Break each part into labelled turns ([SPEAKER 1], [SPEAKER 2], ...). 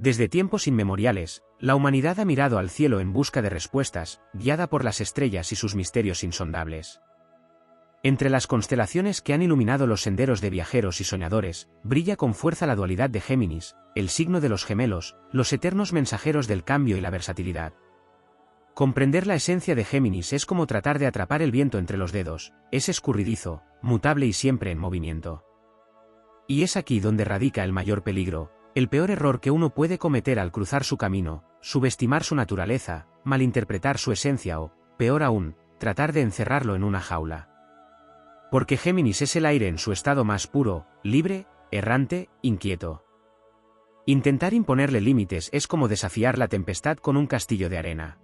[SPEAKER 1] Desde tiempos inmemoriales, la humanidad ha mirado al cielo en busca de respuestas, guiada por las estrellas y sus misterios insondables. Entre las constelaciones que han iluminado los senderos de viajeros y soñadores, brilla con fuerza la dualidad de Géminis, el signo de los gemelos, los eternos mensajeros del cambio y la versatilidad. Comprender la esencia de Géminis es como tratar de atrapar el viento entre los dedos, es escurridizo, mutable y siempre en movimiento. Y es aquí donde radica el mayor peligro, el peor error que uno puede cometer al cruzar su camino, subestimar su naturaleza, malinterpretar su esencia o, peor aún, tratar de encerrarlo en una jaula. Porque Géminis es el aire en su estado más puro, libre, errante, inquieto. Intentar imponerle límites es como desafiar la tempestad con un castillo de arena.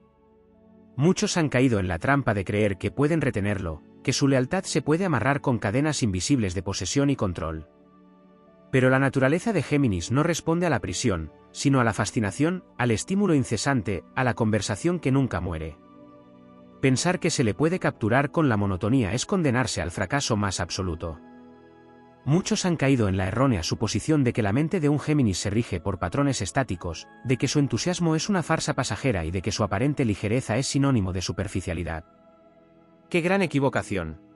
[SPEAKER 1] Muchos han caído en la trampa de creer que pueden retenerlo, que su lealtad se puede amarrar con cadenas invisibles de posesión y control. Pero la naturaleza de Géminis no responde a la prisión, sino a la fascinación, al estímulo incesante, a la conversación que nunca muere. Pensar que se le puede capturar con la monotonía es condenarse al fracaso más absoluto. Muchos han caído en la errónea suposición de que la mente de un Géminis se rige por patrones estáticos, de que su entusiasmo es una farsa pasajera y de que su aparente ligereza es sinónimo de superficialidad. ¡Qué gran equivocación!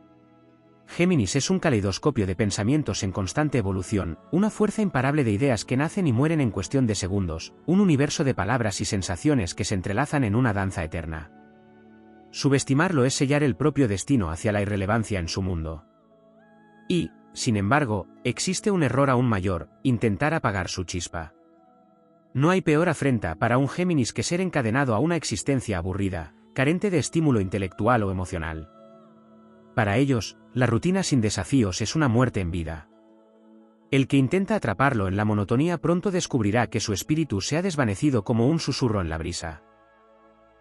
[SPEAKER 1] Géminis es un caleidoscopio de pensamientos en constante evolución, una fuerza imparable de ideas que nacen y mueren en cuestión de segundos, un universo de palabras y sensaciones que se entrelazan en una danza eterna. Subestimarlo es sellar el propio destino hacia la irrelevancia en su mundo. Y, sin embargo, existe un error aún mayor, intentar apagar su chispa. No hay peor afrenta para un Géminis que ser encadenado a una existencia aburrida, carente de estímulo intelectual o emocional. Para ellos, la rutina sin desafíos es una muerte en vida. El que intenta atraparlo en la monotonía pronto descubrirá que su espíritu se ha desvanecido como un susurro en la brisa.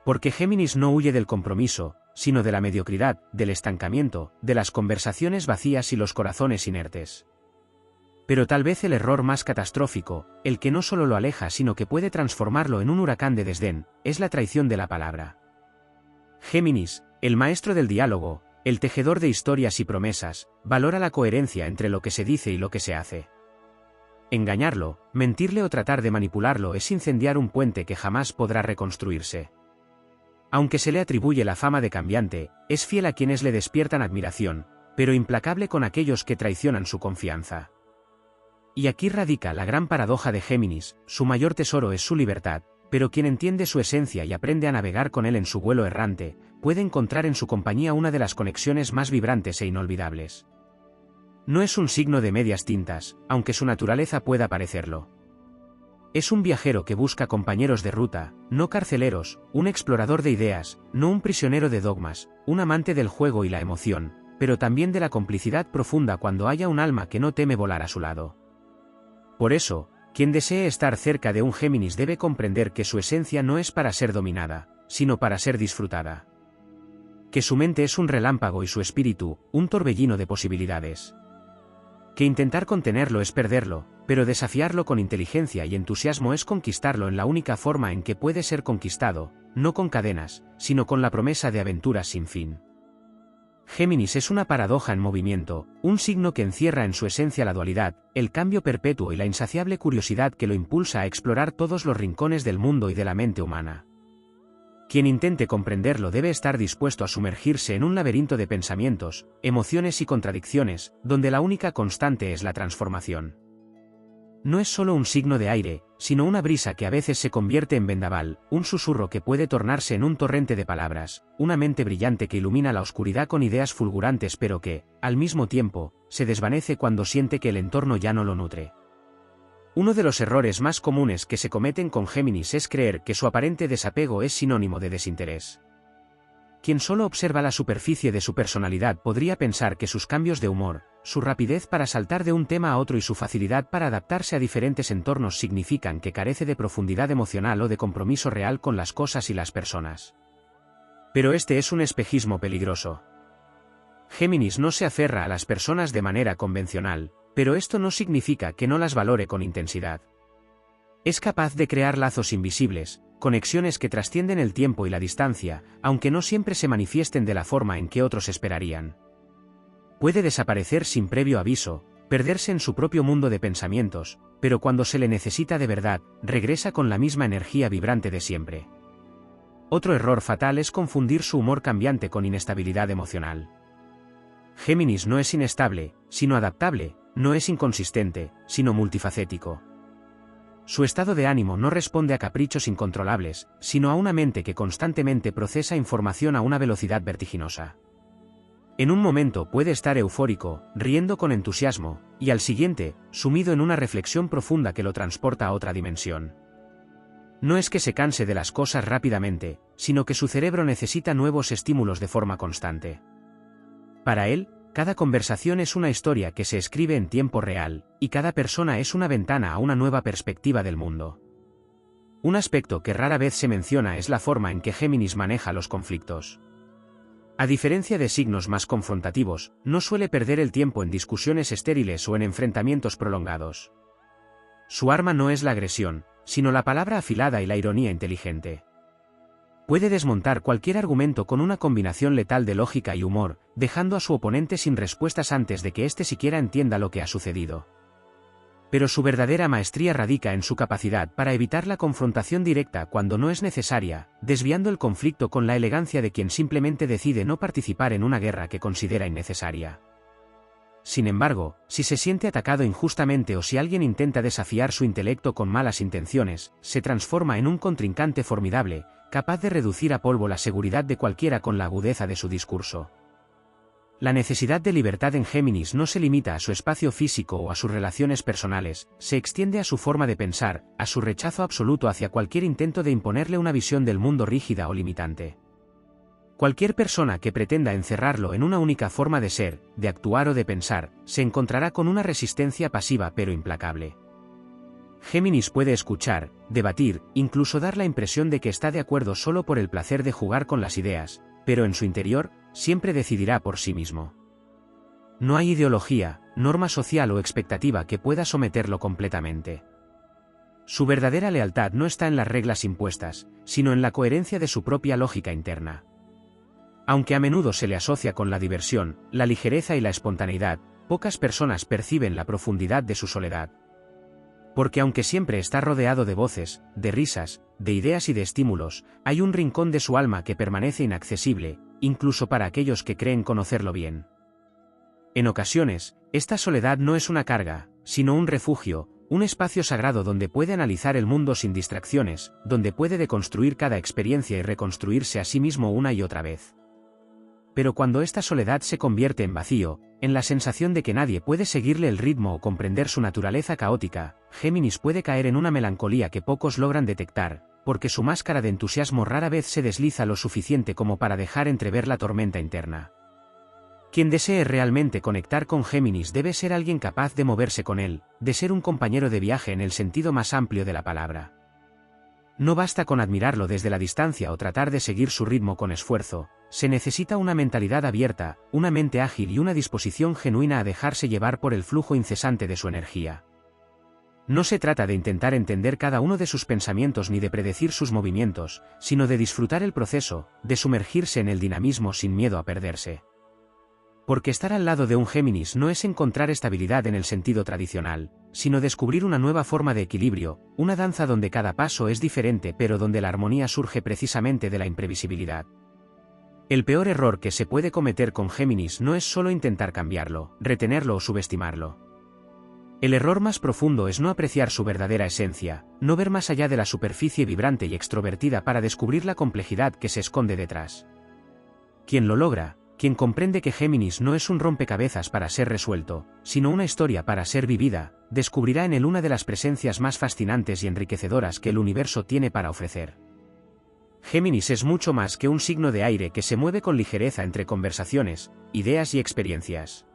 [SPEAKER 1] Porque Géminis no huye del compromiso, sino de la mediocridad, del estancamiento, de las conversaciones vacías y los corazones inertes. Pero tal vez el error más catastrófico, el que no solo lo aleja sino que puede transformarlo en un huracán de desdén, es la traición de la palabra. Géminis, el maestro del diálogo, el tejedor de historias y promesas, valora la coherencia entre lo que se dice y lo que se hace. Engañarlo, mentirle o tratar de manipularlo es incendiar un puente que jamás podrá reconstruirse. Aunque se le atribuye la fama de cambiante, es fiel a quienes le despiertan admiración, pero implacable con aquellos que traicionan su confianza. Y aquí radica la gran paradoja de Géminis, su mayor tesoro es su libertad, pero quien entiende su esencia y aprende a navegar con él en su vuelo errante, puede encontrar en su compañía una de las conexiones más vibrantes e inolvidables. No es un signo de medias tintas, aunque su naturaleza pueda parecerlo. Es un viajero que busca compañeros de ruta, no carceleros, un explorador de ideas, no un prisionero de dogmas, un amante del juego y la emoción, pero también de la complicidad profunda cuando haya un alma que no teme volar a su lado. Por eso, quien desee estar cerca de un Géminis debe comprender que su esencia no es para ser dominada, sino para ser disfrutada. Que su mente es un relámpago y su espíritu, un torbellino de posibilidades. Que intentar contenerlo es perderlo, pero desafiarlo con inteligencia y entusiasmo es conquistarlo en la única forma en que puede ser conquistado, no con cadenas, sino con la promesa de aventuras sin fin. Géminis es una paradoja en movimiento, un signo que encierra en su esencia la dualidad, el cambio perpetuo y la insaciable curiosidad que lo impulsa a explorar todos los rincones del mundo y de la mente humana. Quien intente comprenderlo debe estar dispuesto a sumergirse en un laberinto de pensamientos, emociones y contradicciones, donde la única constante es la transformación. No es solo un signo de aire, sino una brisa que a veces se convierte en vendaval, un susurro que puede tornarse en un torrente de palabras, una mente brillante que ilumina la oscuridad con ideas fulgurantes pero que, al mismo tiempo, se desvanece cuando siente que el entorno ya no lo nutre. Uno de los errores más comunes que se cometen con Géminis es creer que su aparente desapego es sinónimo de desinterés. Quien solo observa la superficie de su personalidad podría pensar que sus cambios de humor, su rapidez para saltar de un tema a otro y su facilidad para adaptarse a diferentes entornos significan que carece de profundidad emocional o de compromiso real con las cosas y las personas. Pero este es un espejismo peligroso. Géminis no se aferra a las personas de manera convencional, pero esto no significa que no las valore con intensidad. Es capaz de crear lazos invisibles, conexiones que trascienden el tiempo y la distancia, aunque no siempre se manifiesten de la forma en que otros esperarían. Puede desaparecer sin previo aviso, perderse en su propio mundo de pensamientos, pero cuando se le necesita de verdad, regresa con la misma energía vibrante de siempre. Otro error fatal es confundir su humor cambiante con inestabilidad emocional. Géminis no es inestable, sino adaptable, no es inconsistente, sino multifacético. Su estado de ánimo no responde a caprichos incontrolables, sino a una mente que constantemente procesa información a una velocidad vertiginosa. En un momento puede estar eufórico, riendo con entusiasmo, y al siguiente, sumido en una reflexión profunda que lo transporta a otra dimensión. No es que se canse de las cosas rápidamente, sino que su cerebro necesita nuevos estímulos de forma constante. Para él, cada conversación es una historia que se escribe en tiempo real, y cada persona es una ventana a una nueva perspectiva del mundo. Un aspecto que rara vez se menciona es la forma en que Géminis maneja los conflictos. A diferencia de signos más confrontativos, no suele perder el tiempo en discusiones estériles o en enfrentamientos prolongados. Su arma no es la agresión, sino la palabra afilada y la ironía inteligente. Puede desmontar cualquier argumento con una combinación letal de lógica y humor, dejando a su oponente sin respuestas antes de que éste siquiera entienda lo que ha sucedido. Pero su verdadera maestría radica en su capacidad para evitar la confrontación directa cuando no es necesaria, desviando el conflicto con la elegancia de quien simplemente decide no participar en una guerra que considera innecesaria. Sin embargo, si se siente atacado injustamente o si alguien intenta desafiar su intelecto con malas intenciones, se transforma en un contrincante formidable, capaz de reducir a polvo la seguridad de cualquiera con la agudeza de su discurso. La necesidad de libertad en Géminis no se limita a su espacio físico o a sus relaciones personales, se extiende a su forma de pensar, a su rechazo absoluto hacia cualquier intento de imponerle una visión del mundo rígida o limitante. Cualquier persona que pretenda encerrarlo en una única forma de ser, de actuar o de pensar, se encontrará con una resistencia pasiva pero implacable. Géminis puede escuchar, debatir, incluso dar la impresión de que está de acuerdo solo por el placer de jugar con las ideas, pero en su interior, siempre decidirá por sí mismo. No hay ideología, norma social o expectativa que pueda someterlo completamente. Su verdadera lealtad no está en las reglas impuestas, sino en la coherencia de su propia lógica interna. Aunque a menudo se le asocia con la diversión, la ligereza y la espontaneidad, pocas personas perciben la profundidad de su soledad. Porque aunque siempre está rodeado de voces, de risas, de ideas y de estímulos, hay un rincón de su alma que permanece inaccesible, incluso para aquellos que creen conocerlo bien. En ocasiones, esta soledad no es una carga, sino un refugio, un espacio sagrado donde puede analizar el mundo sin distracciones, donde puede deconstruir cada experiencia y reconstruirse a sí mismo una y otra vez. Pero cuando esta soledad se convierte en vacío, en la sensación de que nadie puede seguirle el ritmo o comprender su naturaleza caótica, Géminis puede caer en una melancolía que pocos logran detectar, porque su máscara de entusiasmo rara vez se desliza lo suficiente como para dejar entrever la tormenta interna. Quien desee realmente conectar con Géminis debe ser alguien capaz de moverse con él, de ser un compañero de viaje en el sentido más amplio de la palabra. No basta con admirarlo desde la distancia o tratar de seguir su ritmo con esfuerzo, se necesita una mentalidad abierta, una mente ágil y una disposición genuina a dejarse llevar por el flujo incesante de su energía. No se trata de intentar entender cada uno de sus pensamientos ni de predecir sus movimientos, sino de disfrutar el proceso, de sumergirse en el dinamismo sin miedo a perderse. Porque estar al lado de un Géminis no es encontrar estabilidad en el sentido tradicional, sino descubrir una nueva forma de equilibrio, una danza donde cada paso es diferente pero donde la armonía surge precisamente de la imprevisibilidad. El peor error que se puede cometer con Géminis no es solo intentar cambiarlo, retenerlo o subestimarlo. El error más profundo es no apreciar su verdadera esencia, no ver más allá de la superficie vibrante y extrovertida para descubrir la complejidad que se esconde detrás. Quien lo logra, quien comprende que Géminis no es un rompecabezas para ser resuelto, sino una historia para ser vivida, descubrirá en él una de las presencias más fascinantes y enriquecedoras que el universo tiene para ofrecer. Géminis es mucho más que un signo de aire que se mueve con ligereza entre conversaciones, ideas y experiencias.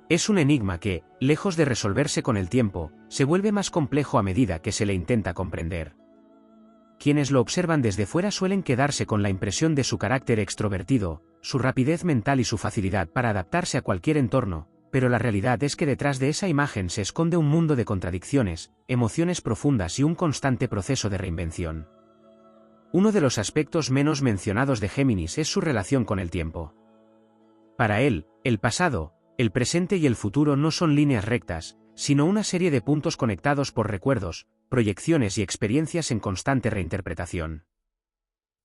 [SPEAKER 1] Es un enigma que, lejos de resolverse con el tiempo, se vuelve más complejo a medida que se le intenta comprender. Quienes lo observan desde fuera suelen quedarse con la impresión de su carácter extrovertido, su rapidez mental y su facilidad para adaptarse a cualquier entorno, pero la realidad es que detrás de esa imagen se esconde un mundo de contradicciones, emociones profundas y un constante proceso de reinvención. Uno de los aspectos menos mencionados de Géminis es su relación con el tiempo. Para él, el pasado, El presente y el futuro no son líneas rectas, sino una serie de puntos conectados por recuerdos, proyecciones y experiencias en constante reinterpretación.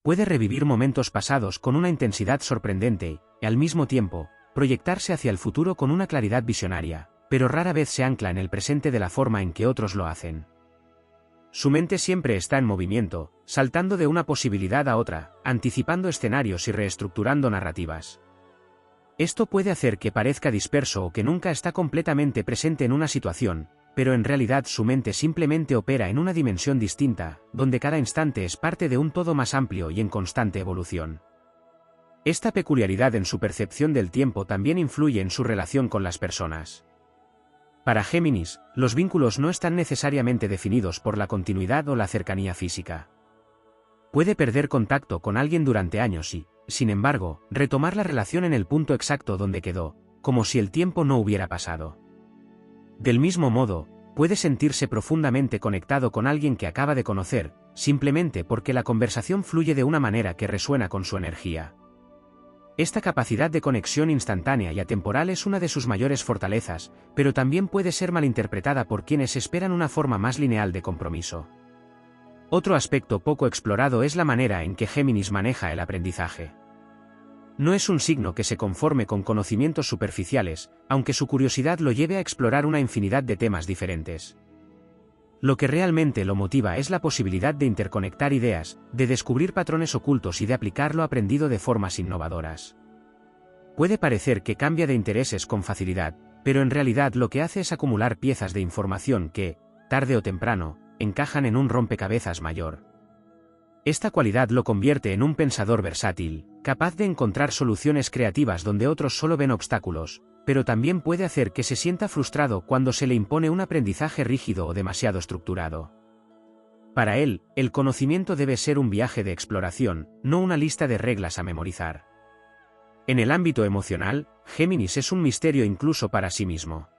[SPEAKER 1] Puede revivir momentos pasados con una intensidad sorprendente y, al mismo tiempo, proyectarse hacia el futuro con una claridad visionaria, pero rara vez se ancla en el presente de la forma en que otros lo hacen. Su mente siempre está en movimiento, saltando de una posibilidad a otra, anticipando escenarios y reestructurando narrativas. Esto puede hacer que parezca disperso o que nunca está completamente presente en una situación, pero en realidad su mente simplemente opera en una dimensión distinta, donde cada instante es parte de un todo más amplio y en constante evolución. Esta peculiaridad en su percepción del tiempo también influye en su relación con las personas. Para Géminis, los vínculos no están necesariamente definidos por la continuidad o la cercanía física. Puede perder contacto con alguien durante años y, sin embargo, retomar la relación en el punto exacto donde quedó, como si el tiempo no hubiera pasado. Del mismo modo, puede sentirse profundamente conectado con alguien que acaba de conocer, simplemente porque la conversación fluye de una manera que resuena con su energía. Esta capacidad de conexión instantánea y atemporal es una de sus mayores fortalezas, pero también puede ser malinterpretada por quienes esperan una forma más lineal de compromiso. Otro aspecto poco explorado es la manera en que Géminis maneja el aprendizaje. No es un signo que se conforme con conocimientos superficiales, aunque su curiosidad lo lleve a explorar una infinidad de temas diferentes. Lo que realmente lo motiva es la posibilidad de interconectar ideas, de descubrir patrones ocultos y de aplicar lo aprendido de formas innovadoras. Puede parecer que cambia de intereses con facilidad, pero en realidad lo que hace es acumular piezas de información que, tarde o temprano, encajan en un rompecabezas mayor. Esta cualidad lo convierte en un pensador versátil, capaz de encontrar soluciones creativas donde otros solo ven obstáculos, pero también puede hacer que se sienta frustrado cuando se le impone un aprendizaje rígido o demasiado estructurado. Para él, el conocimiento debe ser un viaje de exploración, no una lista de reglas a memorizar. En el ámbito emocional, Géminis es un misterio incluso para sí mismo.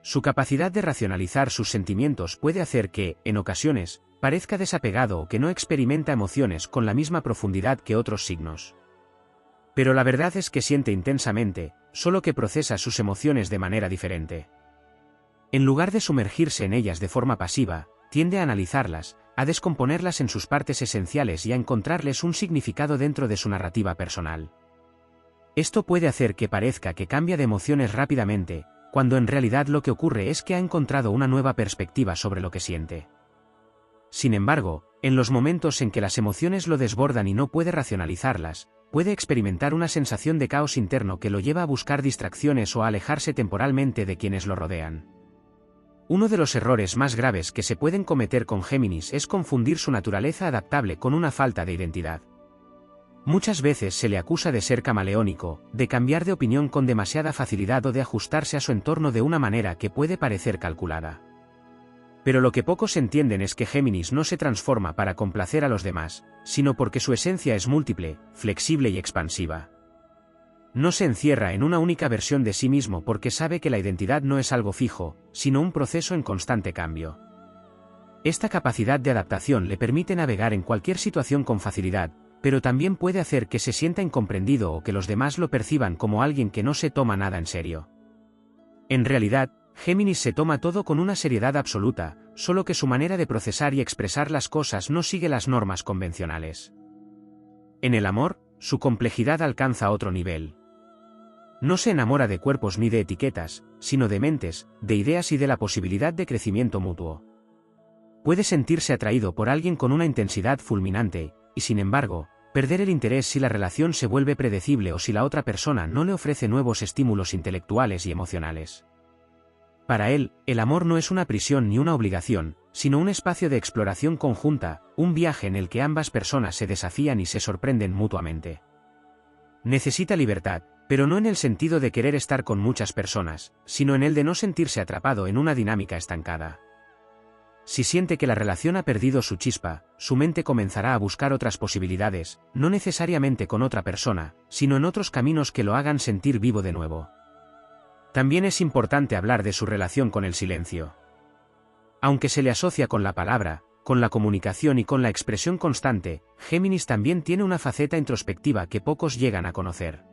[SPEAKER 1] Su capacidad de racionalizar sus sentimientos puede hacer que, en ocasiones, parezca desapegado o que no experimenta emociones con la misma profundidad que otros signos. Pero la verdad es que siente intensamente, solo que procesa sus emociones de manera diferente. En lugar de sumergirse en ellas de forma pasiva, tiende a analizarlas, a descomponerlas en sus partes esenciales y a encontrarles un significado dentro de su narrativa personal. Esto puede hacer que parezca que cambia de emociones rápidamente, cuando en realidad lo que ocurre es que ha encontrado una nueva perspectiva sobre lo que siente. Sin embargo, en los momentos en que las emociones lo desbordan y no puede racionalizarlas, puede experimentar una sensación de caos interno que lo lleva a buscar distracciones o a alejarse temporalmente de quienes lo rodean. Uno de los errores más graves que se pueden cometer con Géminis es confundir su naturaleza adaptable con una falta de identidad. Muchas veces se le acusa de ser camaleónico, de cambiar de opinión con demasiada facilidad o de ajustarse a su entorno de una manera que puede parecer calculada. Pero lo que pocos entienden es que Géminis no se transforma para complacer a los demás, sino porque su esencia es múltiple, flexible y expansiva. No se encierra en una única versión de sí mismo porque sabe que la identidad no es algo fijo, sino un proceso en constante cambio. Esta capacidad de adaptación le permite navegar en cualquier situación con facilidad, pero también puede hacer que se sienta incomprendido o que los demás lo perciban como alguien que no se toma nada en serio. En realidad, Géminis se toma todo con una seriedad absoluta, solo que su manera de procesar y expresar las cosas no sigue las normas convencionales. En el amor, su complejidad alcanza otro nivel. No se enamora de cuerpos ni de etiquetas, sino de mentes, de ideas y de la posibilidad de crecimiento mutuo. Puede sentirse atraído por alguien con una intensidad fulminante, y sin embargo, perder el interés si la relación se vuelve predecible o si la otra persona no le ofrece nuevos estímulos intelectuales y emocionales. Para él, el amor no es una prisión ni una obligación, sino un espacio de exploración conjunta, un viaje en el que ambas personas se desafían y se sorprenden mutuamente. Necesita libertad, pero no en el sentido de querer estar con muchas personas, sino en el de no sentirse atrapado en una dinámica estancada. Si siente que la relación ha perdido su chispa, su mente comenzará a buscar otras posibilidades, no necesariamente con otra persona, sino en otros caminos que lo hagan sentir vivo de nuevo. También es importante hablar de su relación con el silencio. Aunque se le asocia con la palabra, con la comunicación y con la expresión constante, Géminis también tiene una faceta introspectiva que pocos llegan a conocer.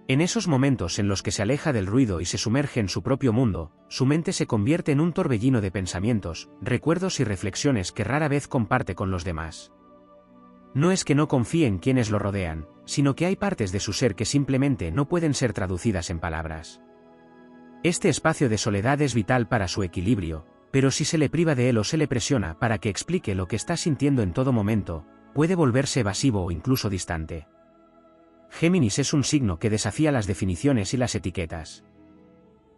[SPEAKER 1] En esos momentos en los que se aleja del ruido y se sumerge en su propio mundo, su mente se convierte en un torbellino de pensamientos, recuerdos y reflexiones que rara vez comparte con los demás. No es que no confíe en quienes lo rodean, sino que hay partes de su ser que simplemente no pueden ser traducidas en palabras. Este espacio de soledad es vital para su equilibrio, pero si se le priva de él o se le presiona para que explique lo que está sintiendo en todo momento, puede volverse evasivo o incluso distante. Géminis es un signo que desafía las definiciones y las etiquetas.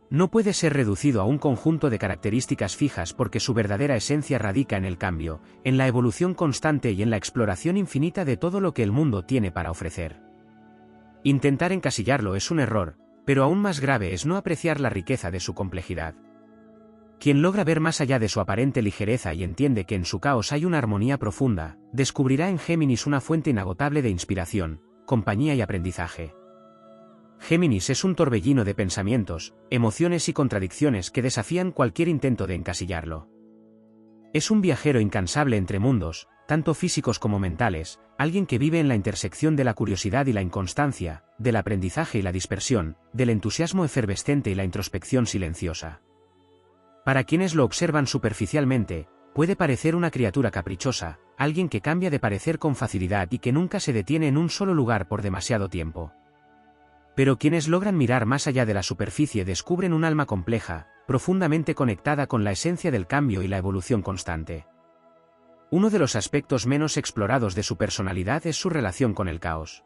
[SPEAKER 1] No puede ser reducido a un conjunto de características fijas porque su verdadera esencia radica en el cambio, en la evolución constante y en la exploración infinita de todo lo que el mundo tiene para ofrecer. Intentar encasillarlo es un error, pero aún más grave es no apreciar la riqueza de su complejidad. Quien logra ver más allá de su aparente ligereza y entiende que en su caos hay una armonía profunda, descubrirá en Géminis una fuente inagotable de inspiración, compañía y aprendizaje. Géminis es un torbellino de pensamientos, emociones y contradicciones que desafían cualquier intento de encasillarlo. Es un viajero incansable entre mundos, tanto físicos como mentales, alguien que vive en la intersección de la curiosidad y la inconstancia, del aprendizaje y la dispersión, del entusiasmo efervescente y la introspección silenciosa. Para quienes lo observan superficialmente, puede parecer una criatura caprichosa, alguien que cambia de parecer con facilidad y que nunca se detiene en un solo lugar por demasiado tiempo. Pero quienes logran mirar más allá de la superficie descubren un alma compleja, profundamente conectada con la esencia del cambio y la evolución constante. Uno de los aspectos menos explorados de su personalidad es su relación con el caos.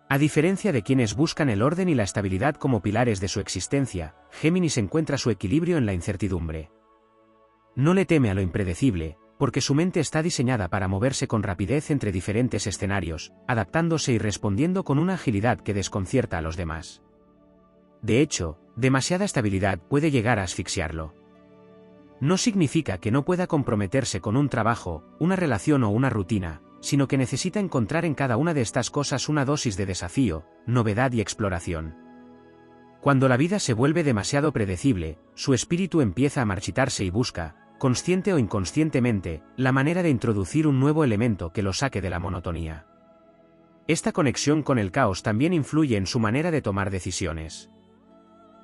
[SPEAKER 1] A diferencia de quienes buscan el orden y la estabilidad como pilares de su existencia, Géminis encuentra su equilibrio en la incertidumbre. No le teme a lo impredecible, porque su mente está diseñada para moverse con rapidez entre diferentes escenarios, adaptándose y respondiendo con una agilidad que desconcierta a los demás. De hecho, demasiada estabilidad puede llegar a asfixiarlo. No significa que no pueda comprometerse con un trabajo, una relación o una rutina, sino que necesita encontrar en cada una de estas cosas una dosis de desafío, novedad y exploración. Cuando la vida se vuelve demasiado predecible, su espíritu empieza a marchitarse y busca, consciente o inconscientemente, la manera de introducir un nuevo elemento que lo saque de la monotonía. Esta conexión con el caos también influye en su manera de tomar decisiones.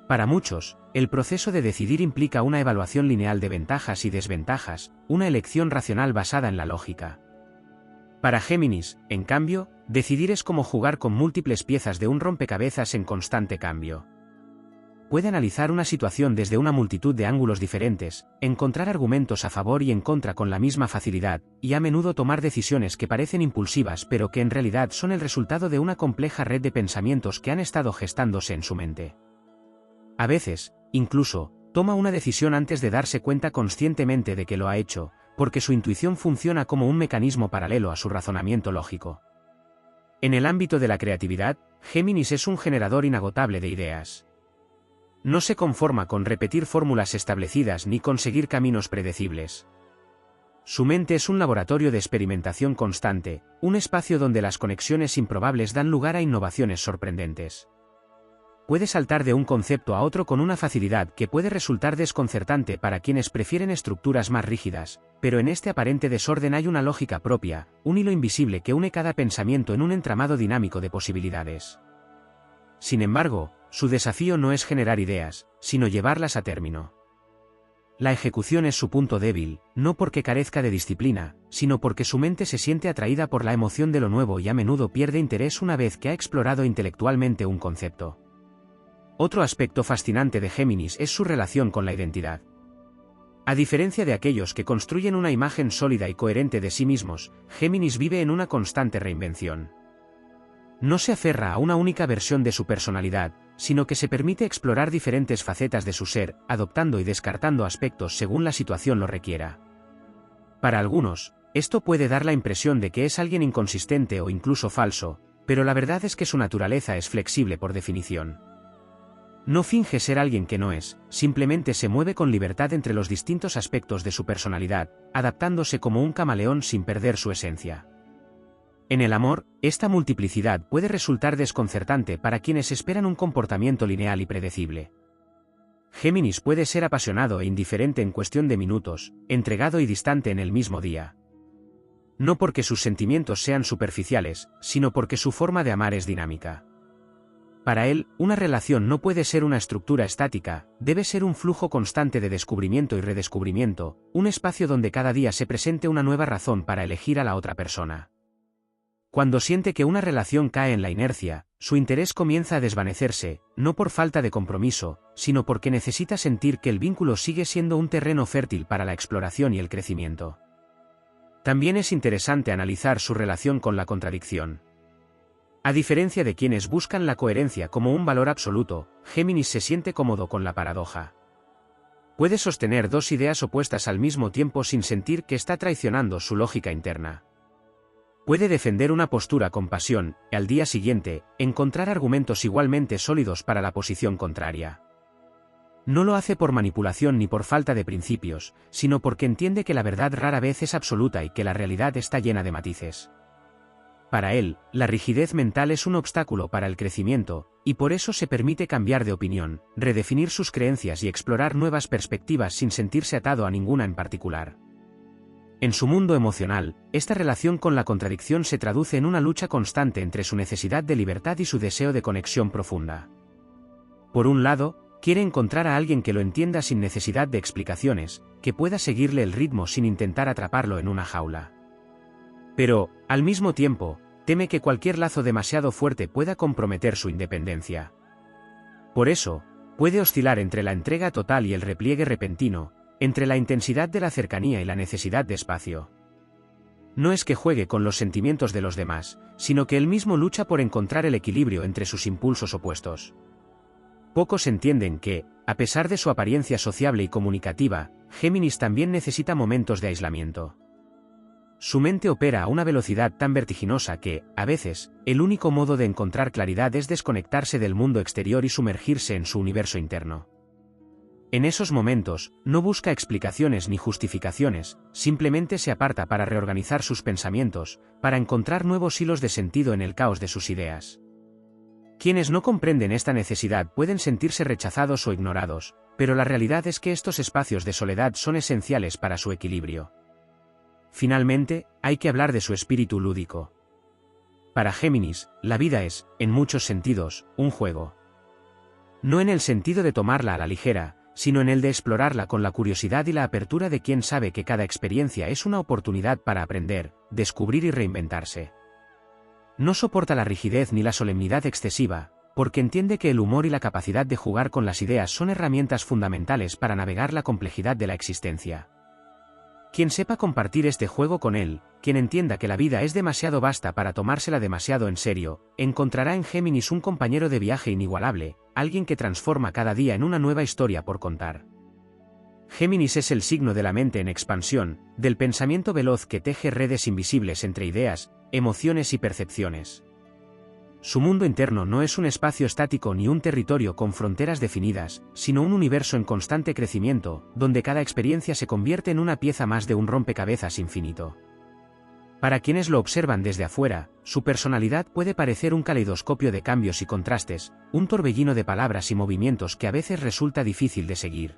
[SPEAKER 1] Para muchos, el proceso de decidir implica una evaluación lineal de ventajas y desventajas, una elección racional basada en la lógica. Para Géminis, en cambio, decidir es como jugar con múltiples piezas de un rompecabezas en constante cambio. Puede analizar una situación desde una multitud de ángulos diferentes, encontrar argumentos a favor y en contra con la misma facilidad, y a menudo tomar decisiones que parecen impulsivas pero que en realidad son el resultado de una compleja red de pensamientos que han estado gestándose en su mente. A veces, incluso, toma una decisión antes de darse cuenta conscientemente de que lo ha hecho, porque su intuición funciona como un mecanismo paralelo a su razonamiento lógico. En el ámbito de la creatividad, Géminis es un generador inagotable de ideas. No se conforma con repetir fórmulas establecidas ni con seguir caminos predecibles. Su mente es un laboratorio de experimentación constante, un espacio donde las conexiones improbables dan lugar a innovaciones sorprendentes. Puede saltar de un concepto a otro con una facilidad que puede resultar desconcertante para quienes prefieren estructuras más rígidas, pero en este aparente desorden hay una lógica propia, un hilo invisible que une cada pensamiento en un entramado dinámico de posibilidades. Sin embargo, su desafío no es generar ideas, sino llevarlas a término. La ejecución es su punto débil, no porque carezca de disciplina, sino porque su mente se siente atraída por la emoción de lo nuevo y a menudo pierde interés una vez que ha explorado intelectualmente un concepto. Otro aspecto fascinante de Géminis es su relación con la identidad. A diferencia de aquellos que construyen una imagen sólida y coherente de sí mismos, Géminis vive en una constante reinvención. No se aferra a una única versión de su personalidad, sino que se permite explorar diferentes facetas de su ser, adoptando y descartando aspectos según la situación lo requiera. Para algunos, esto puede dar la impresión de que es alguien inconsistente o incluso falso, pero la verdad es que su naturaleza es flexible por definición. No finge ser alguien que no es, simplemente se mueve con libertad entre los distintos aspectos de su personalidad, adaptándose como un camaleón sin perder su esencia. En el amor, esta multiplicidad puede resultar desconcertante para quienes esperan un comportamiento lineal y predecible. Géminis puede ser apasionado e indiferente en cuestión de minutos, entregado y distante en el mismo día. No porque sus sentimientos sean superficiales, sino porque su forma de amar es dinámica. Para él, una relación no puede ser una estructura estática, debe ser un flujo constante de descubrimiento y redescubrimiento, un espacio donde cada día se presente una nueva razón para elegir a la otra persona. Cuando siente que una relación cae en la inercia, su interés comienza a desvanecerse, no por falta de compromiso, sino porque necesita sentir que el vínculo sigue siendo un terreno fértil para la exploración y el crecimiento. También es interesante analizar su relación con la contradicción. A diferencia de quienes buscan la coherencia como un valor absoluto, Géminis se siente cómodo con la paradoja. Puede sostener dos ideas opuestas al mismo tiempo sin sentir que está traicionando su lógica interna. Puede defender una postura con pasión, y al día siguiente, encontrar argumentos igualmente sólidos para la posición contraria. No lo hace por manipulación ni por falta de principios, sino porque entiende que la verdad rara vez es absoluta y que la realidad está llena de matices. Para él, la rigidez mental es un obstáculo para el crecimiento, y por eso se permite cambiar de opinión, redefinir sus creencias y explorar nuevas perspectivas sin sentirse atado a ninguna en particular. En su mundo emocional, esta relación con la contradicción se traduce en una lucha constante entre su necesidad de libertad y su deseo de conexión profunda. Por un lado, quiere encontrar a alguien que lo entienda sin necesidad de explicaciones, que pueda seguirle el ritmo sin intentar atraparlo en una jaula. Pero, al mismo tiempo, teme que cualquier lazo demasiado fuerte pueda comprometer su independencia. Por eso, puede oscilar entre la entrega total y el repliegue repentino, entre la intensidad de la cercanía y la necesidad de espacio. No es que juegue con los sentimientos de los demás, sino que él mismo lucha por encontrar el equilibrio entre sus impulsos opuestos. Pocos entienden que, a pesar de su apariencia sociable y comunicativa, Géminis también necesita momentos de aislamiento. Su mente opera a una velocidad tan vertiginosa que, a veces, el único modo de encontrar claridad es desconectarse del mundo exterior y sumergirse en su universo interno. En esos momentos, no busca explicaciones ni justificaciones, simplemente se aparta para reorganizar sus pensamientos, para encontrar nuevos hilos de sentido en el caos de sus ideas. Quienes no comprenden esta necesidad pueden sentirse rechazados o ignorados, pero la realidad es que estos espacios de soledad son esenciales para su equilibrio. Finalmente, hay que hablar de su espíritu lúdico. Para Géminis, la vida es, en muchos sentidos, un juego. No en el sentido de tomarla a la ligera, sino en el de explorarla con la curiosidad y la apertura de quien sabe que cada experiencia es una oportunidad para aprender, descubrir y reinventarse. No soporta la rigidez ni la solemnidad excesiva, porque entiende que el humor y la capacidad de jugar con las ideas son herramientas fundamentales para navegar la complejidad de la existencia. Quien sepa compartir este juego con él, quien entienda que la vida es demasiado vasta para tomársela demasiado en serio, encontrará en Géminis un compañero de viaje inigualable, alguien que transforma cada día en una nueva historia por contar. Géminis es el signo de la mente en expansión, del pensamiento veloz que teje redes invisibles entre ideas, emociones y percepciones. Su mundo interno no es un espacio estático ni un territorio con fronteras definidas, sino un universo en constante crecimiento, donde cada experiencia se convierte en una pieza más de un rompecabezas infinito. Para quienes lo observan desde afuera, su personalidad puede parecer un caleidoscopio de cambios y contrastes, un torbellino de palabras y movimientos que a veces resulta difícil de seguir.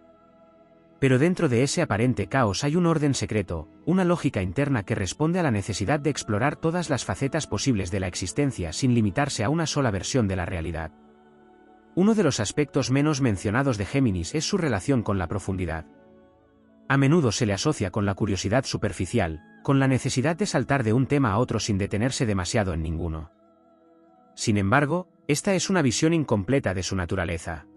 [SPEAKER 1] Pero dentro de ese aparente caos hay un orden secreto, una lógica interna que responde a la necesidad de explorar todas las facetas posibles de la existencia sin limitarse a una sola versión de la realidad. Uno de los aspectos menos mencionados de Géminis es su relación con la profundidad. A menudo se le asocia con la curiosidad superficial, con la necesidad de saltar de un tema a otro sin detenerse demasiado en ninguno. Sin embargo, esta es una visión incompleta de su naturaleza.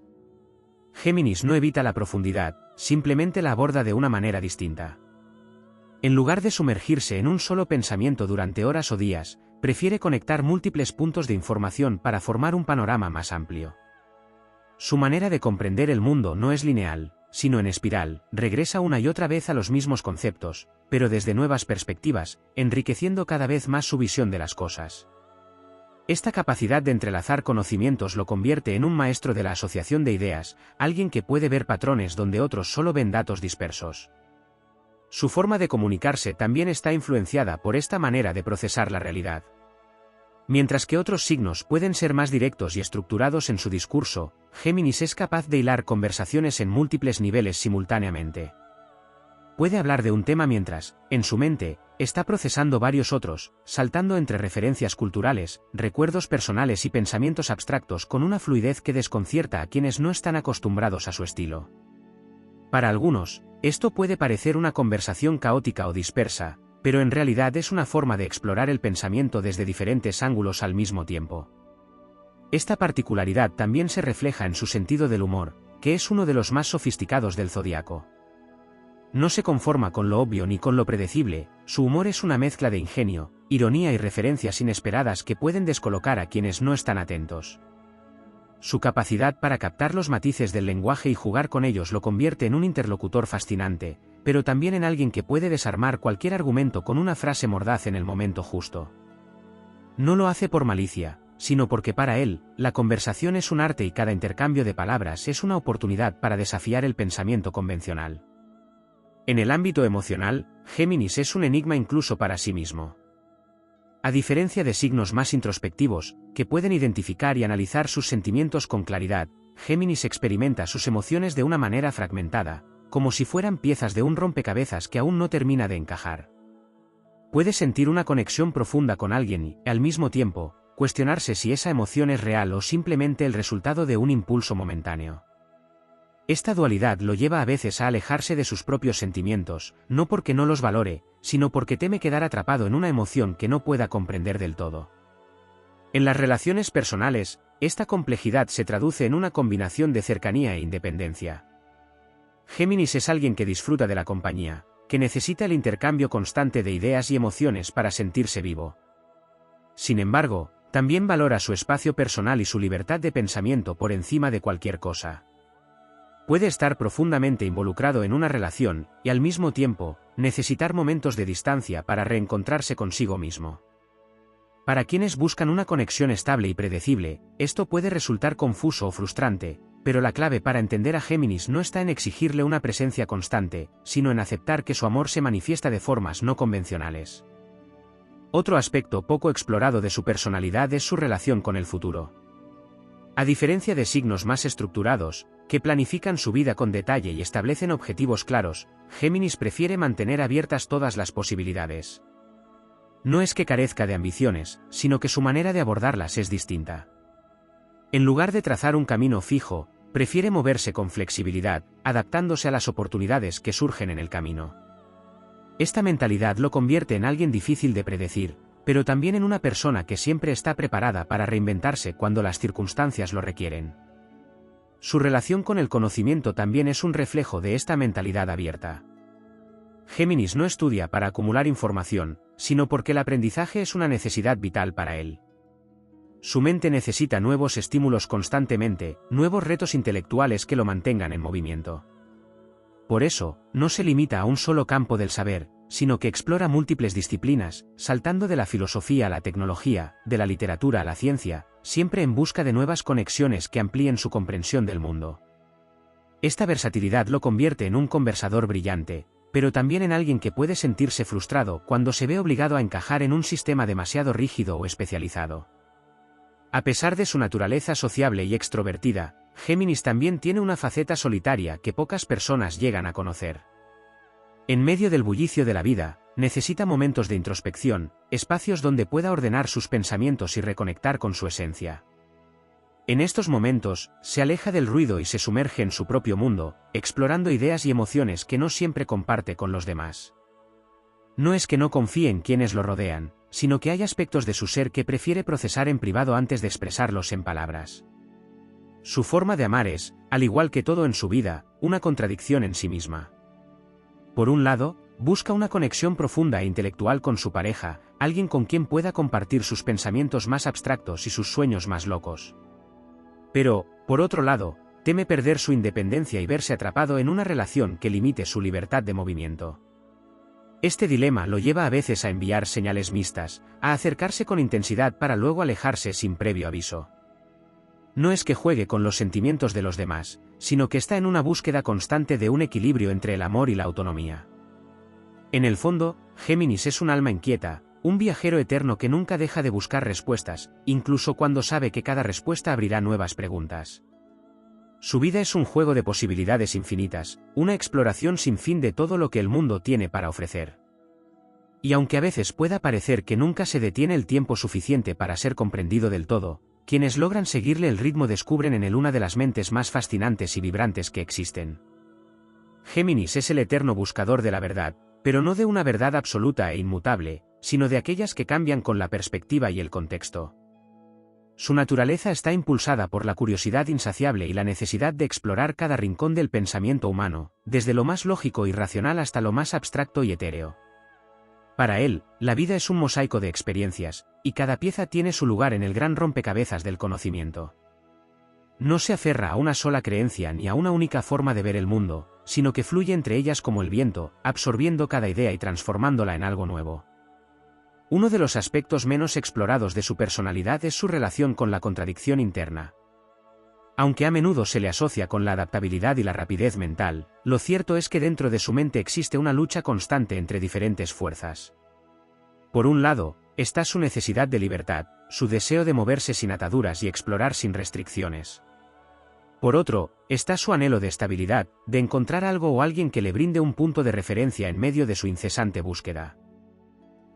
[SPEAKER 1] Géminis no evita la profundidad, simplemente la aborda de una manera distinta. En lugar de sumergirse en un solo pensamiento durante horas o días, prefiere conectar múltiples puntos de información para formar un panorama más amplio. Su manera de comprender el mundo no es lineal, sino en espiral, regresa una y otra vez a los mismos conceptos, pero desde nuevas perspectivas, enriqueciendo cada vez más su visión de las cosas. Esta capacidad de entrelazar conocimientos lo convierte en un maestro de la asociación de ideas, alguien que puede ver patrones donde otros solo ven datos dispersos. Su forma de comunicarse también está influenciada por esta manera de procesar la realidad. Mientras que otros signos pueden ser más directos y estructurados en su discurso, Géminis es capaz de hilar conversaciones en múltiples niveles simultáneamente. Puede hablar de un tema mientras, en su mente, está procesando varios otros, saltando entre referencias culturales, recuerdos personales y pensamientos abstractos con una fluidez que desconcierta a quienes no están acostumbrados a su estilo. Para algunos, esto puede parecer una conversación caótica o dispersa, pero en realidad es una forma de explorar el pensamiento desde diferentes ángulos al mismo tiempo. Esta particularidad también se refleja en su sentido del humor, que es uno de los más sofisticados del zodiaco. No se conforma con lo obvio ni con lo predecible, su humor es una mezcla de ingenio, ironía y referencias inesperadas que pueden descolocar a quienes no están atentos. Su capacidad para captar los matices del lenguaje y jugar con ellos lo convierte en un interlocutor fascinante, pero también en alguien que puede desarmar cualquier argumento con una frase mordaz en el momento justo. No lo hace por malicia, sino porque para él, la conversación es un arte y cada intercambio de palabras es una oportunidad para desafiar el pensamiento convencional. En el ámbito emocional, Géminis es un enigma incluso para sí mismo. A diferencia de signos más introspectivos, que pueden identificar y analizar sus sentimientos con claridad, Géminis experimenta sus emociones de una manera fragmentada, como si fueran piezas de un rompecabezas que aún no termina de encajar. Puede sentir una conexión profunda con alguien y, al mismo tiempo, cuestionarse si esa emoción es real o simplemente el resultado de un impulso momentáneo. Esta dualidad lo lleva a veces a alejarse de sus propios sentimientos, no porque no los valore, sino porque teme quedar atrapado en una emoción que no pueda comprender del todo. En las relaciones personales, esta complejidad se traduce en una combinación de cercanía e independencia. Géminis es alguien que disfruta de la compañía, que necesita el intercambio constante de ideas y emociones para sentirse vivo. Sin embargo, también valora su espacio personal y su libertad de pensamiento por encima de cualquier cosa. Puede estar profundamente involucrado en una relación, y al mismo tiempo, necesitar momentos de distancia para reencontrarse consigo mismo. Para quienes buscan una conexión estable y predecible, esto puede resultar confuso o frustrante, pero la clave para entender a Géminis no está en exigirle una presencia constante, sino en aceptar que su amor se manifiesta de formas no convencionales. Otro aspecto poco explorado de su personalidad es su relación con el futuro. A diferencia de signos más estructurados, que planifican su vida con detalle y establecen objetivos claros, Géminis prefiere mantener abiertas todas las posibilidades. No es que carezca de ambiciones, sino que su manera de abordarlas es distinta. En lugar de trazar un camino fijo, prefiere moverse con flexibilidad, adaptándose a las oportunidades que surgen en el camino. Esta mentalidad lo convierte en alguien difícil de predecir, pero también en una persona que siempre está preparada para reinventarse cuando las circunstancias lo requieren. Su relación con el conocimiento también es un reflejo de esta mentalidad abierta. Géminis no estudia para acumular información, sino porque el aprendizaje es una necesidad vital para él. Su mente necesita nuevos estímulos constantemente, nuevos retos intelectuales que lo mantengan en movimiento. Por eso, no se limita a un solo campo del saber, sino que explora múltiples disciplinas, saltando de la filosofía a la tecnología, de la literatura a la ciencia, siempre en busca de nuevas conexiones que amplíen su comprensión del mundo. Esta versatilidad lo convierte en un conversador brillante, pero también en alguien que puede sentirse frustrado cuando se ve obligado a encajar en un sistema demasiado rígido o especializado. A pesar de su naturaleza sociable y extrovertida, Géminis también tiene una faceta solitaria que pocas personas llegan a conocer. En medio del bullicio de la vida, necesita momentos de introspección, espacios donde pueda ordenar sus pensamientos y reconectar con su esencia. En estos momentos, se aleja del ruido y se sumerge en su propio mundo, explorando ideas y emociones que no siempre comparte con los demás. No es que no confíe en quienes lo rodean, sino que hay aspectos de su ser que prefiere procesar en privado antes de expresarlos en palabras. Su forma de amar es, al igual que todo en su vida, una contradicción en sí misma. Por un lado, busca una conexión profunda e intelectual con su pareja, alguien con quien pueda compartir sus pensamientos más abstractos y sus sueños más locos. Pero, por otro lado, teme perder su independencia y verse atrapado en una relación que limite su libertad de movimiento. Este dilema lo lleva a veces a enviar señales mixtas, a acercarse con intensidad para luego alejarse sin previo aviso. No es que juegue con los sentimientos de los demás, sino que está en una búsqueda constante de un equilibrio entre el amor y la autonomía. En el fondo, Géminis es un alma inquieta, un viajero eterno que nunca deja de buscar respuestas, incluso cuando sabe que cada respuesta abrirá nuevas preguntas. Su vida es un juego de posibilidades infinitas, una exploración sin fin de todo lo que el mundo tiene para ofrecer. Y aunque a veces pueda parecer que nunca se detiene el tiempo suficiente para ser comprendido del todo, quienes logran seguirle el ritmo descubren en él una de las mentes más fascinantes y vibrantes que existen. Géminis es el eterno buscador de la verdad, pero no de una verdad absoluta e inmutable, sino de aquellas que cambian con la perspectiva y el contexto. Su naturaleza está impulsada por la curiosidad insaciable y la necesidad de explorar cada rincón del pensamiento humano, desde lo más lógico y racional hasta lo más abstracto y etéreo. Para él, la vida es un mosaico de experiencias, y cada pieza tiene su lugar en el gran rompecabezas del conocimiento. No se aferra a una sola creencia ni a una única forma de ver el mundo, sino que fluye entre ellas como el viento, absorbiendo cada idea y transformándola en algo nuevo. Uno de los aspectos menos explorados de su personalidad es su relación con la contradicción interna. Aunque a menudo se le asocia con la adaptabilidad y la rapidez mental, lo cierto es que dentro de su mente existe una lucha constante entre diferentes fuerzas. Por un lado, está su necesidad de libertad, su deseo de moverse sin ataduras y explorar sin restricciones. Por otro, está su anhelo de estabilidad, de encontrar algo o alguien que le brinde un punto de referencia en medio de su incesante búsqueda.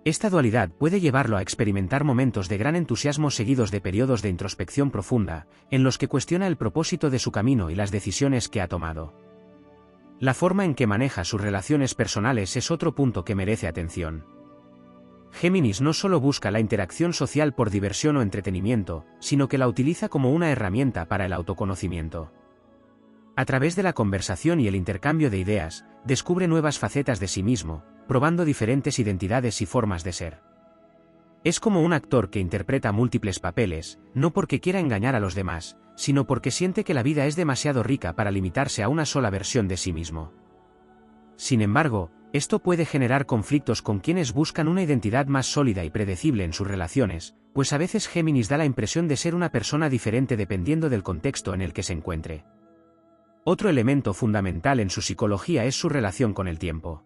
[SPEAKER 1] Esta dualidad puede llevarlo a experimentar momentos de gran entusiasmo seguidos de periodos de introspección profunda, en los que cuestiona el propósito de su camino y las decisiones que ha tomado. La forma en que maneja sus relaciones personales es otro punto que merece atención. Géminis no solo busca la interacción social por diversión o entretenimiento, sino que la utiliza como una herramienta para el autoconocimiento. A través de la conversación y el intercambio de ideas, descubre nuevas facetas de sí mismo, probando diferentes identidades y formas de ser. Es como un actor que interpreta múltiples papeles, no porque quiera engañar a los demás, sino porque siente que la vida es demasiado rica para limitarse a una sola versión de sí mismo. Sin embargo, esto puede generar conflictos con quienes buscan una identidad más sólida y predecible en sus relaciones, pues a veces Géminis da la impresión de ser una persona diferente dependiendo del contexto en el que se encuentre. Otro elemento fundamental en su psicología es su relación con el tiempo.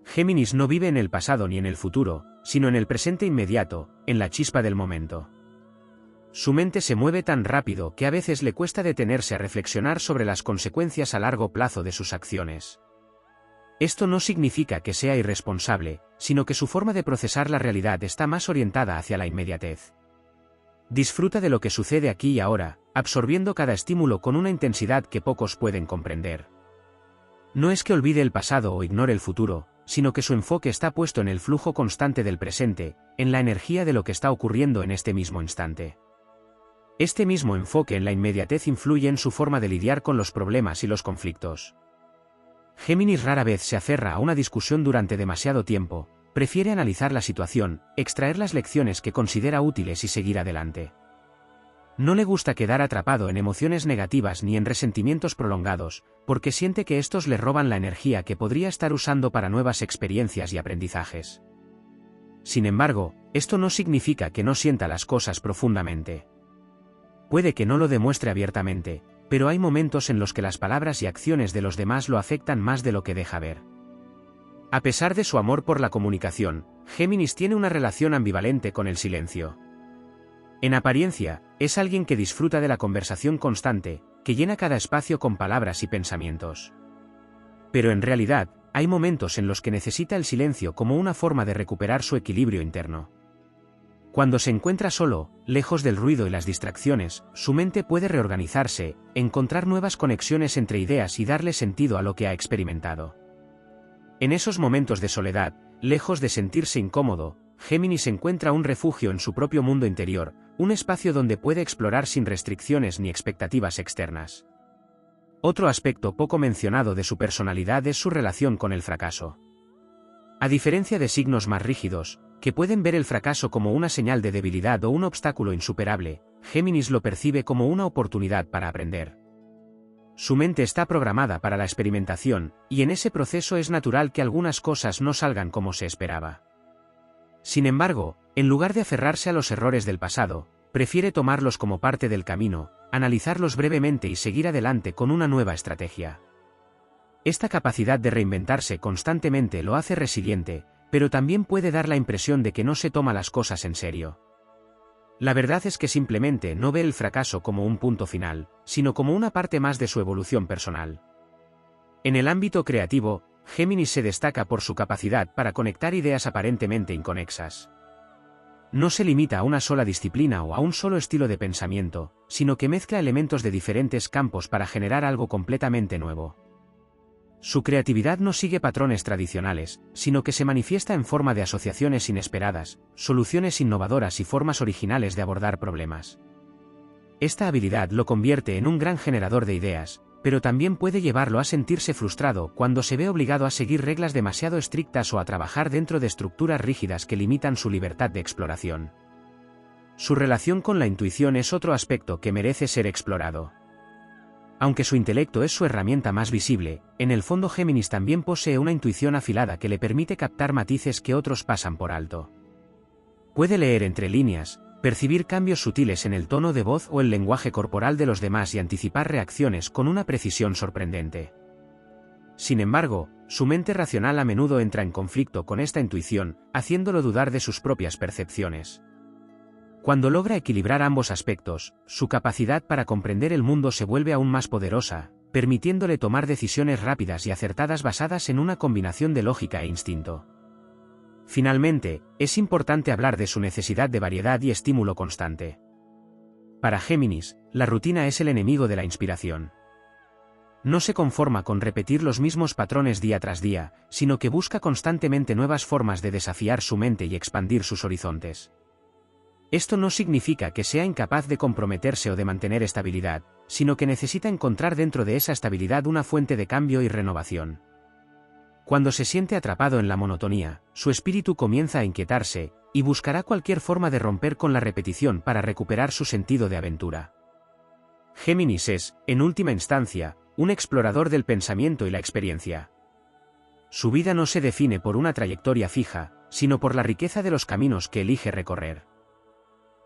[SPEAKER 1] Géminis no vive en el pasado ni en el futuro, sino en el presente inmediato, en la chispa del momento. Su mente se mueve tan rápido que a veces le cuesta detenerse a reflexionar sobre las consecuencias a largo plazo de sus acciones. Esto no significa que sea irresponsable, sino que su forma de procesar la realidad está más orientada hacia la inmediatez. Disfruta de lo que sucede aquí y ahora, absorbiendo cada estímulo con una intensidad que pocos pueden comprender. No es que olvide el pasado o ignore el futuro, sino que su enfoque está puesto en el flujo constante del presente, en la energía de lo que está ocurriendo en este mismo instante. Este mismo enfoque en la inmediatez influye en su forma de lidiar con los problemas y los conflictos. Géminis rara vez se aferra a una discusión durante demasiado tiempo, prefiere analizar la situación, extraer las lecciones que considera útiles y seguir adelante. No le gusta quedar atrapado en emociones negativas ni en resentimientos prolongados, porque siente que estos le roban la energía que podría estar usando para nuevas experiencias y aprendizajes. Sin embargo, esto no significa que no sienta las cosas profundamente. Puede que no lo demuestre abiertamente, pero hay momentos en los que las palabras y acciones de los demás lo afectan más de lo que deja ver. A pesar de su amor por la comunicación, Géminis tiene una relación ambivalente con el silencio. En apariencia, es alguien que disfruta de la conversación constante, que llena cada espacio con palabras y pensamientos. Pero en realidad, hay momentos en los que necesita el silencio como una forma de recuperar su equilibrio interno. Cuando se encuentra solo, lejos del ruido y las distracciones, su mente puede reorganizarse, encontrar nuevas conexiones entre ideas y darle sentido a lo que ha experimentado. En esos momentos de soledad, lejos de sentirse incómodo, Géminis encuentra un refugio en su propio mundo interior, un espacio donde puede explorar sin restricciones ni expectativas externas. Otro aspecto poco mencionado de su personalidad es su relación con el fracaso. A diferencia de signos más rígidos, que pueden ver el fracaso como una señal de debilidad o un obstáculo insuperable, Géminis lo percibe como una oportunidad para aprender. Su mente está programada para la experimentación, y en ese proceso es natural que algunas cosas no salgan como se esperaba. Sin embargo, en lugar de aferrarse a los errores del pasado, prefiere tomarlos como parte del camino, analizarlos brevemente y seguir adelante con una nueva estrategia. Esta capacidad de reinventarse constantemente lo hace resiliente, pero también puede dar la impresión de que no se toma las cosas en serio. La verdad es que simplemente no ve el fracaso como un punto final, sino como una parte más de su evolución personal. En el ámbito creativo, Géminis se destaca por su capacidad para conectar ideas aparentemente inconexas. No se limita a una sola disciplina o a un solo estilo de pensamiento, sino que mezcla elementos de diferentes campos para generar algo completamente nuevo. Su creatividad no sigue patrones tradicionales, sino que se manifiesta en forma de asociaciones inesperadas, soluciones innovadoras y formas originales de abordar problemas. Esta habilidad lo convierte en un gran generador de ideas, pero también puede llevarlo a sentirse frustrado cuando se ve obligado a seguir reglas demasiado estrictas o a trabajar dentro de estructuras rígidas que limitan su libertad de exploración. Su relación con la intuición es otro aspecto que merece ser explorado. Aunque su intelecto es su herramienta más visible, en el fondo Géminis también posee una intuición afilada que le permite captar matices que otros pasan por alto. Puede leer entre líneas, percibir cambios sutiles en el tono de voz o el lenguaje corporal de los demás y anticipar reacciones con una precisión sorprendente. Sin embargo, su mente racional a menudo entra en conflicto con esta intuición, haciéndolo dudar de sus propias percepciones. Cuando logra equilibrar ambos aspectos, su capacidad para comprender el mundo se vuelve aún más poderosa, permitiéndole tomar decisiones rápidas y acertadas basadas en una combinación de lógica e instinto. Finalmente, es importante hablar de su necesidad de variedad y estímulo constante. Para Géminis, la rutina es el enemigo de la inspiración. No se conforma con repetir los mismos patrones día tras día, sino que busca constantemente nuevas formas de desafiar su mente y expandir sus horizontes. Esto no significa que sea incapaz de comprometerse o de mantener estabilidad, sino que necesita encontrar dentro de esa estabilidad una fuente de cambio y renovación. Cuando se siente atrapado en la monotonía, su espíritu comienza a inquietarse, y buscará cualquier forma de romper con la repetición para recuperar su sentido de aventura. Géminis es, en última instancia, un explorador del pensamiento y la experiencia. Su vida no se define por una trayectoria fija, sino por la riqueza de los caminos que elige recorrer.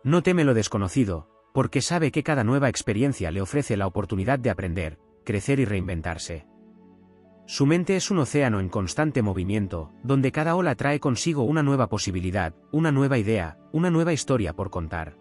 [SPEAKER 1] No teme lo desconocido, porque sabe que cada nueva experiencia le ofrece la oportunidad de aprender, crecer y reinventarse. Su mente es un océano en constante movimiento, donde cada ola trae consigo una nueva posibilidad, una nueva idea, una nueva historia por contar.